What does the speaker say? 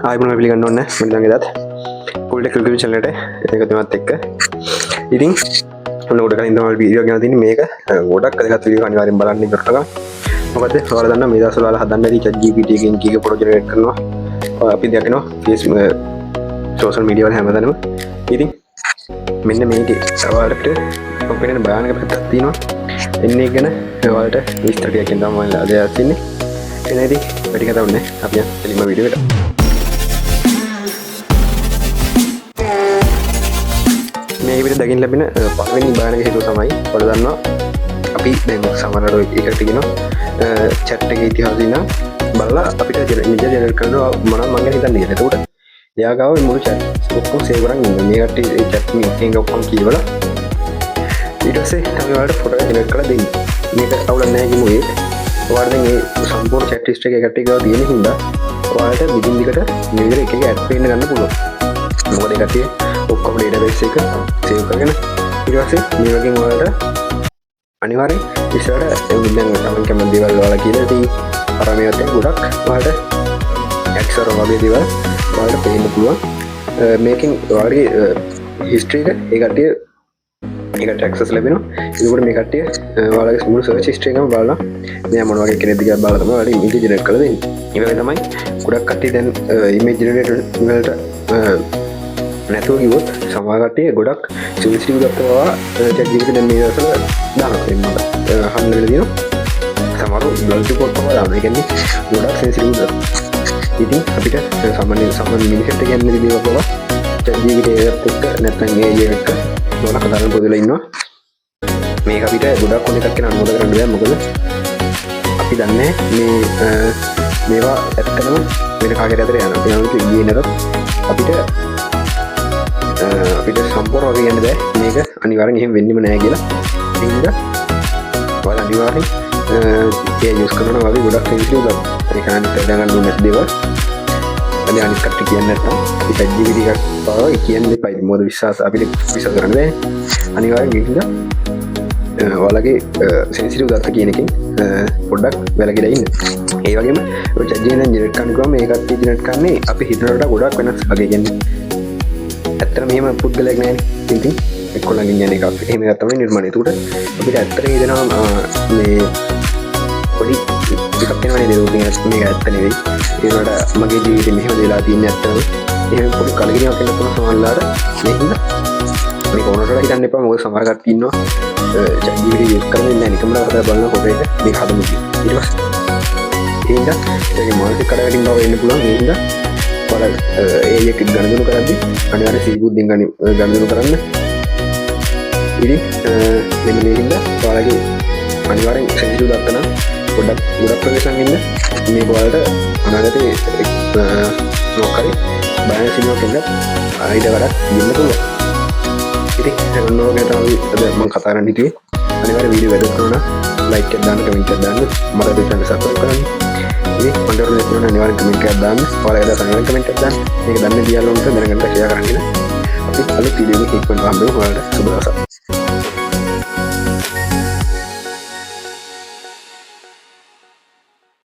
ආයුබෝවන් පිළිගන්න ඕනේ මම ළඟදත් පොල් ටෙක් රිවිව් channel එකට එකතුමත් එක්ක ඉතින් ඔන්න ගොඩක් කලින් තමයි වීඩියෝ ගෙනලා තින්නේ මේක ගොඩක් වැදගත් වීඩියෝ අනිවාර්යෙන් බලන්න ඉවරට ගන්න මොකද ඔයාලා දන්නා මේ දවස්වල ඔයාලා හදන්න ඇති chat gpt එකෙන් කීක ෆොටෝ ජෙනරේට් කරනවා අපි දකිනවා Facebook social media වල හැමදාම ඉතින් මෙන්න මේකේ ඔයාලට ඔපිනියන් බයානක පැත්තක් තියෙනවා එන්නේ ගැන ඔයාලට විස්තර ටිකකින් තමයි මම අද යන්නේ එනදී වැඩි කතාවක් නැහැ අපි යන්න එළිම වීඩියෝ එකට මේ විදිහට දකින්න ලැබෙන පළවෙනි බාහනක හේතුව තමයි ඔයාලා දන්නවා අපි දැන් සමහරවිට එකට කියනවා chat එකේ ඉතිහාසය ඉන්න බලලා අපිට ජෙනරේට් කරනවා මොනවද මම ගැන හිතන්නේ කියලා. එතකොට එයා ගාව මුළු chat ඔක්කොම සේව් කරන් ඉන්න. මේ කට්ටිය chat එකෙන් ඔක්කොම කියවලා ඊට පස්සේ තමයි ඔයාලට ෆොටෝ ජෙනරේට් කරලා දෙන්නේ. මේක අවුලක් නැහැ කිමු ඒක. ඔයාලා දැන් මේ සම්පූර්ණ chat history එක කට්ටිය ගාව තියෙන හින්දා ඔයාලට දිගින් දිගට මේ විදිහට එක එක ඇඩ් පේන්න ගන්න පුළුවන්. මොකද ඒ කට්ටිය ඔක්කොම database එක save කරගෙන ඊට පස්සේ මේ වගේ ඔයාලට අනිවාර්යෙන් ඉස්සරහට දැන් තමයි කැමති දේවල් ඔයාලා කියලා ඉතින් පරමයට ගොඩක් ඔයාලට ඇක්සර් වගේ දේවල් ඔයාලට පේන්න පුළුවන් මේකෙන් ඔයාලගේ history එක ඒ කට්ටිය ඒකට access ලැබෙනවා ඒකට මේ කට්ටිය ඔයාලගේ මුළු search history එකම බලලා මෙයා මොන වගේ කෙනෙක්ද කියලා බලලා තමයි ඔයාලට image generate කරලා දෙන්නේ ඒ වගේ තමයි ගොඩක් කට්ටිය දැන් image generator වලට නැතුව කිව්වොත් සමහර කට්ටිය ගොඩක් sensitive දක්වා chat gpt දැන් මේ දවස්වල දානවා මම හම්බ වෙලා තියෙනවා සමහරව blood report තමයි දානවා ඒ කියන්නේ ගොඩක් sensitive දක්වා ඉතින් අපිට සාමාන්‍ය මිනිහෙක්ට කියන්නේ දේවල් බව chat gpt එකත් එක්ක නැත්නම් AI එක මොන කතාවක්ද පොදලා ඉන්නවා මේක අපිට ගොඩක් හොඳ එකක් කියලා අනුමත කරන්න බෑ මොකද අපි දන්නේ මේවා ඇත්තටම වෙන කාගෙට අතර යනවා අපි නම් ඉන්නේ නැතත් අපිට සම්පූර්ණ වගේ යන්න බෑ මේක අනිවාර්යෙන් එහෙම වෙන්නෙම නෑ කියලා ඉතින්ද ඔයාලා අනිවාර්යෙන් ඒ යූස් කරනවා වගේ ගොඩක් sensitive ගන්න ඒක අනිත් දැනගන්න ඕනේ නැති දේවල් අද අනිත් කට්ටිය කියන්නේ නැත්නම් අපි chat gpt එකක් පාවා කියන්නේ දෙපයි මොකද විශ්වාස අපිට විශ්වාස කරන්න බෑනේ අනිවාර්යෙන් ඒකින්ද ඔයාලගේ sensitive data කියන එකෙන් පොඩ්ඩක් වැළකීලා ඉන්න ඒ වගේම ඔය chat gpt එකෙන් ජෙනරේට් කරනකොට මේ කට්ටිය ජෙනරේට් කරන්නේ අපි හිතනකට ගොඩක් වෙනස් වගේ කියන්නේ ඇත්තට මෙහෙම පුද්ගලයෙක් නෑනේ ඉතින් එක්කොලඟින් යන එකක් එහෙම එකක් තමයි නිර්මාණය. ඒකට අපිට ඇත්තට හිතෙනවා මේ පොඩි එකක් වෙනවනේ දේරුණේ මේක ඇත්ත නෙවෙයි. ඒ වලට මගේ ජීවිතේ මෙහෙම වෙලා තියෙන්නේ ඇත්තටම එහෙම පොඩි කලකිරීමක් වෙන්න පුළුවන් සමහරවිට. මේ හින්දා මේක ඕනට හිතන්න එපා. මොකද සමහර කට්ටිය ඉන්නවා chat gpt යූස් කරන්නේ නැහැ නිකම්ම කරලා බලන කොට එක මේක හදමු කියලා. ඊට පස්සේ ඒ හින්දා ඒකේ මානසික කඩවැටීම් බව වෙන්න පුළුවන්. ඒ හින්දා ඒ එක ගණදනු කරද්දි අනිවාර්යෙන් සීබුද්ධියෙන් ගණදනු කරන්න. ඉතින් මෙන්න මේ හින්දා ඔයාලගේ අනිවාර්යෙන් sensitive දත්ත නම් ගොඩක් ප්‍රවේශම් ඉන්න මේ ඔයාලට අනාගතේ මොකක්hari බයන සිනෝක් එකක් ආයිද වඩා දෙන්න පුළුවන්. ඉතින් ඔන්නෝගේ තමයි අද මම කතා කරන්න හිතුවේ. අනිවාර්යෙන් වීඩියෝ වැදගත් වුණා ලයික් එකක් දාන්න කමෙන්ට් එකක් දාන්න මට දෙන්න සපෝට් කරන්න. ini konten ini අනිවාර්යෙන් කමෙන්ට් එකක් දාන්න. ඔයාලා ඒකට අනිවාර්යෙන් කමෙන්ට් එකක් දාන්න. මේක දන්නේ දියල්ලොන්ට දැනගන්න ෂෙයා කරන්න. අපි අලුත් වීඩියෝ එකක් එක්ක හම්බෙමු. ඔයාලට සුබ දවසක්.